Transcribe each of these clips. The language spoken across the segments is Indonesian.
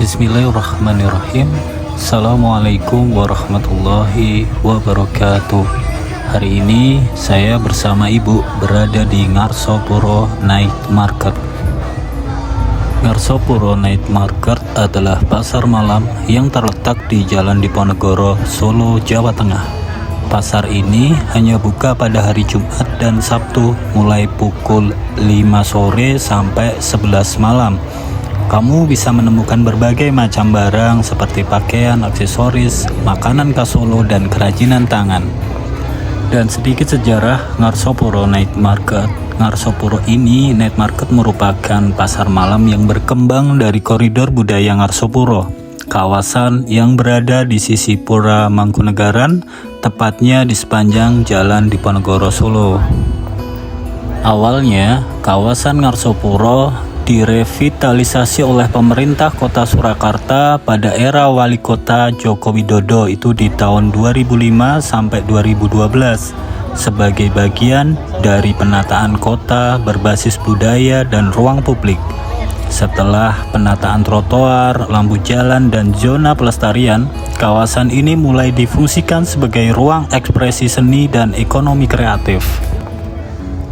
Bismillahirrahmanirrahim. Assalamualaikum warahmatullahi wabarakatuh. Hari ini saya bersama ibu berada di Ngarsopuro Night Market. Ngarsopuro Night Market adalah pasar malam yang terletak di Jalan Diponegoro, Solo, Jawa Tengah. Pasar ini hanya buka pada hari Jumat dan Sabtu mulai pukul 5 sore sampai 11 malam. Kamu bisa menemukan berbagai macam barang seperti pakaian, aksesoris, makanan khas Solo, dan kerajinan tangan. Dan sedikit sejarah Ngarsopuro Night Market. Ngarsopuro ini Night Market merupakan pasar malam yang berkembang dari koridor budaya Ngarsopuro, kawasan yang berada di sisi Pura Mangkunegaran, tepatnya di sepanjang Jalan Diponegoro, Solo. Awalnya, kawasan Ngarsopuro direvitalisasi oleh pemerintah kota Surakarta pada era wali kota Joko Widodo itu di tahun 2005 sampai 2012 sebagai bagian dari penataan kota berbasis budaya dan ruang publik. Setelah penataan trotoar, lampu jalan, dan zona pelestarian, kawasan ini mulai difungsikan sebagai ruang ekspresi seni dan ekonomi kreatif.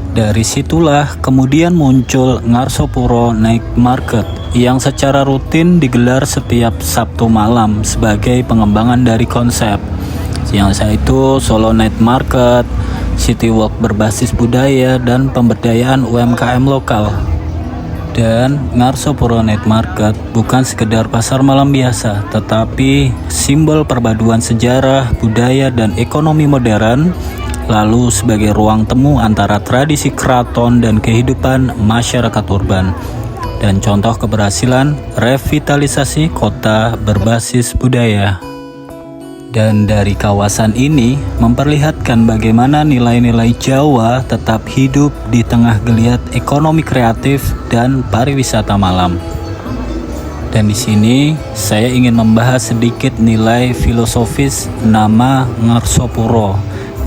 Dari situlah kemudian muncul Ngarsopuro Night Market yang secara rutin digelar setiap Sabtu malam sebagai pengembangan dari konsep yang yaitu Solo Night Market, City Walk berbasis budaya, dan pemberdayaan UMKM lokal. Dan Ngarsopuro Night Market bukan sekedar pasar malam biasa, tetapi simbol perpaduan sejarah, budaya, dan ekonomi modern, lalu sebagai ruang temu antara tradisi keraton dan kehidupan masyarakat urban, dan contoh keberhasilan revitalisasi kota berbasis budaya. Dan dari kawasan ini memperlihatkan bagaimana nilai-nilai Jawa tetap hidup di tengah geliat ekonomi kreatif dan pariwisata malam. Dan di sini saya ingin membahas sedikit nilai filosofis nama Ngarsopuro.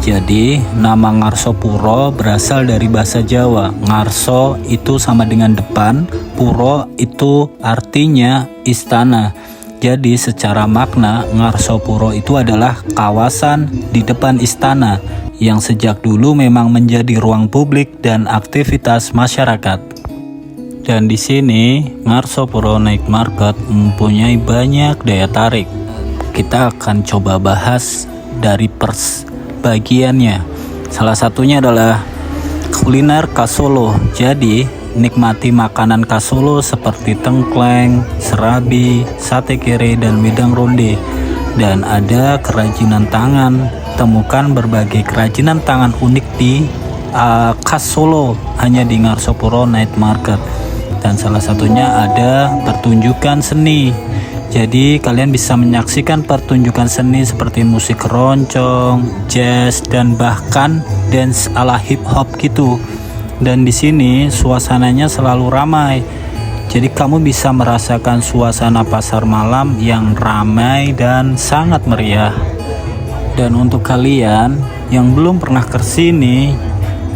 Jadi, nama Ngarsopuro berasal dari bahasa Jawa. Ngarso itu sama dengan depan, puro itu artinya istana. Jadi, secara makna, Ngarsopuro itu adalah kawasan di depan istana yang sejak dulu memang menjadi ruang publik dan aktivitas masyarakat. Dan di sini, Ngarsopuro Night Market mempunyai banyak daya tarik. Kita akan coba bahas dari bagiannya. Salah satunya adalah kuliner khas Solo. Jadi, nikmati makanan khas Solo seperti tengkleng, serabi, sate kere, dan wedang ronde. Dan ada kerajinan tangan. Temukan berbagai kerajinan tangan unik di khas Solo hanya di Ngarsopuro Night Market. Dan salah satunya ada pertunjukan seni. Jadi kalian bisa menyaksikan pertunjukan seni seperti musik keroncong, jazz, dan bahkan dance ala hip hop gitu. Dan di sini suasananya selalu ramai. Jadi kamu bisa merasakan suasana pasar malam yang ramai dan sangat meriah. Dan untuk kalian yang belum pernah ke sini,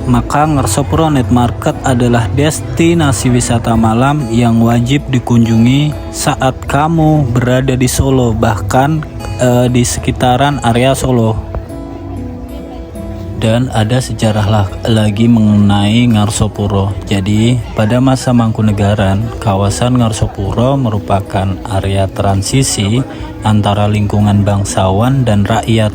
maka Ngarsopuro Night Market adalah destinasi wisata malam yang wajib dikunjungi saat kamu berada di Solo, bahkan di sekitaran area Solo. Dan ada sejarah lagi mengenai Ngarsopuro. Jadi pada masa Mangkunegaran, kawasan Ngarsopuro merupakan area transisi antara lingkungan bangsawan dan rakyat.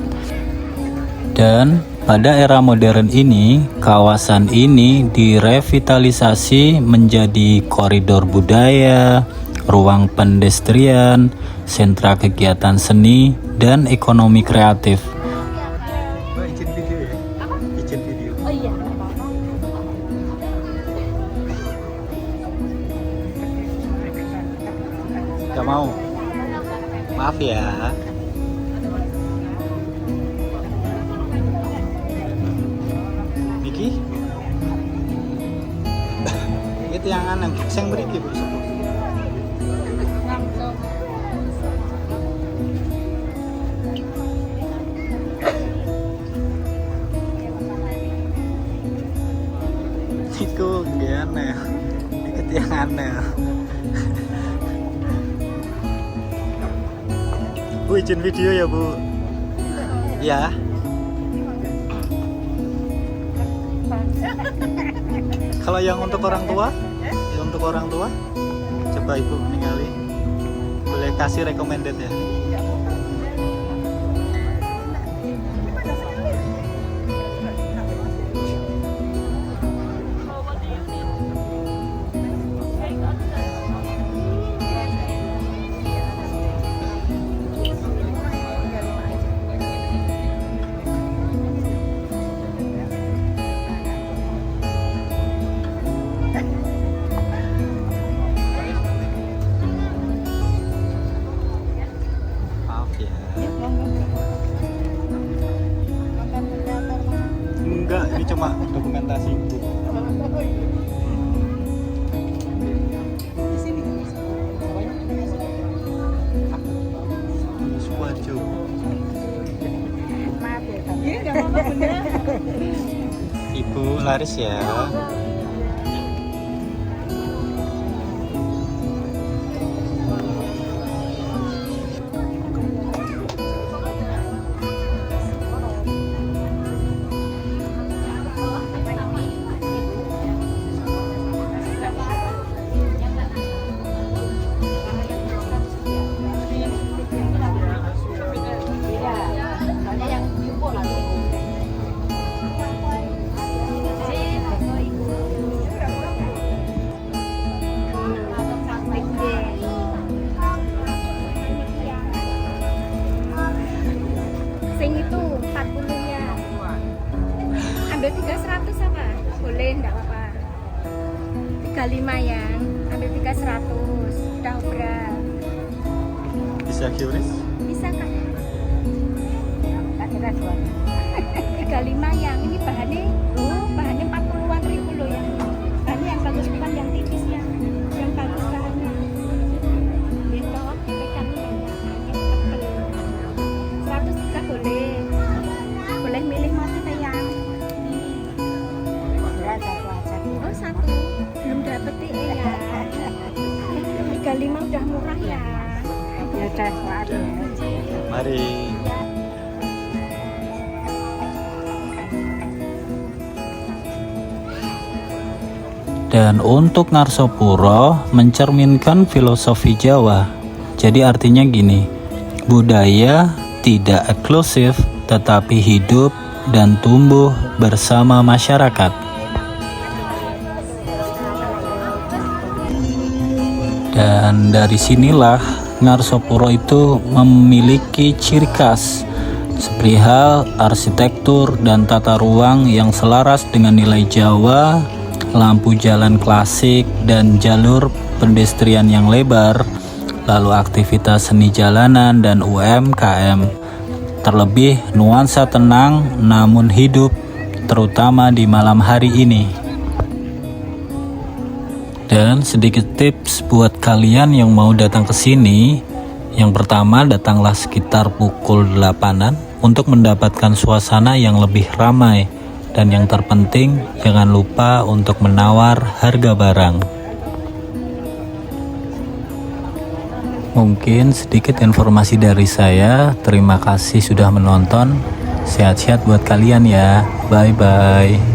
Dan pada era modern ini, kawasan ini direvitalisasi menjadi koridor budaya, ruang pedestrian, sentra kegiatan seni, dan ekonomi kreatif. Izin video ya? Izin video. Oh iya. Gak mau. Maaf ya. Niki? Itu yang aneh, sing mriki Bu. Iku nggih aneh. Dikit yang aneh. Ibu izin video ya Bu. Ya. Kalau yang untuk orang tua, coba Ibu ningali. Boleh kasih recommended ya. Maaf ya. Enggak, ini cuma dokumentasi Ibu. Suwajo. Ibu laris ya. Sing itu 40-nya. Ambil 300 apa? Boleh, enggak apa-apa. 35 ya. Ambil 300. Udah obral. Bisa QRIS? Bisa kan? 35 yang ini bahannya, bahannya 40-an ribu loh yang ini. Bahannya yang bagus bukan yang tipisnya. Yang bagus bahannya. Gitu, ikan banyak, bahannya tebel. 100 juga boleh. Boleh milih motif yang. Oh, satu. Belum dapet ya. 35 udah murah ya. Ya udah, Mari. Dan untuk Ngarsopuro mencerminkan filosofi Jawa. Jadi artinya gini, budaya tidak eksklusif tetapi hidup dan tumbuh bersama masyarakat. Dan dari sinilah Ngarsopuro itu memiliki ciri khas seperihal arsitektur dan tata ruang yang selaras dengan nilai Jawa, lampu jalan klasik dan jalur pedestrian yang lebar, lalu aktivitas seni jalanan dan UMKM. Terlebih nuansa tenang namun hidup, terutama di malam hari ini. Dan sedikit tips buat kalian yang mau datang ke sini. Yang pertama, datanglah sekitar pukul 8-an untuk mendapatkan suasana yang lebih ramai. Dan yang terpenting, jangan lupa untuk menawar harga barang. Mungkin sedikit informasi dari saya. Terima kasih sudah menonton. Sehat-sehat buat kalian ya. Bye-bye.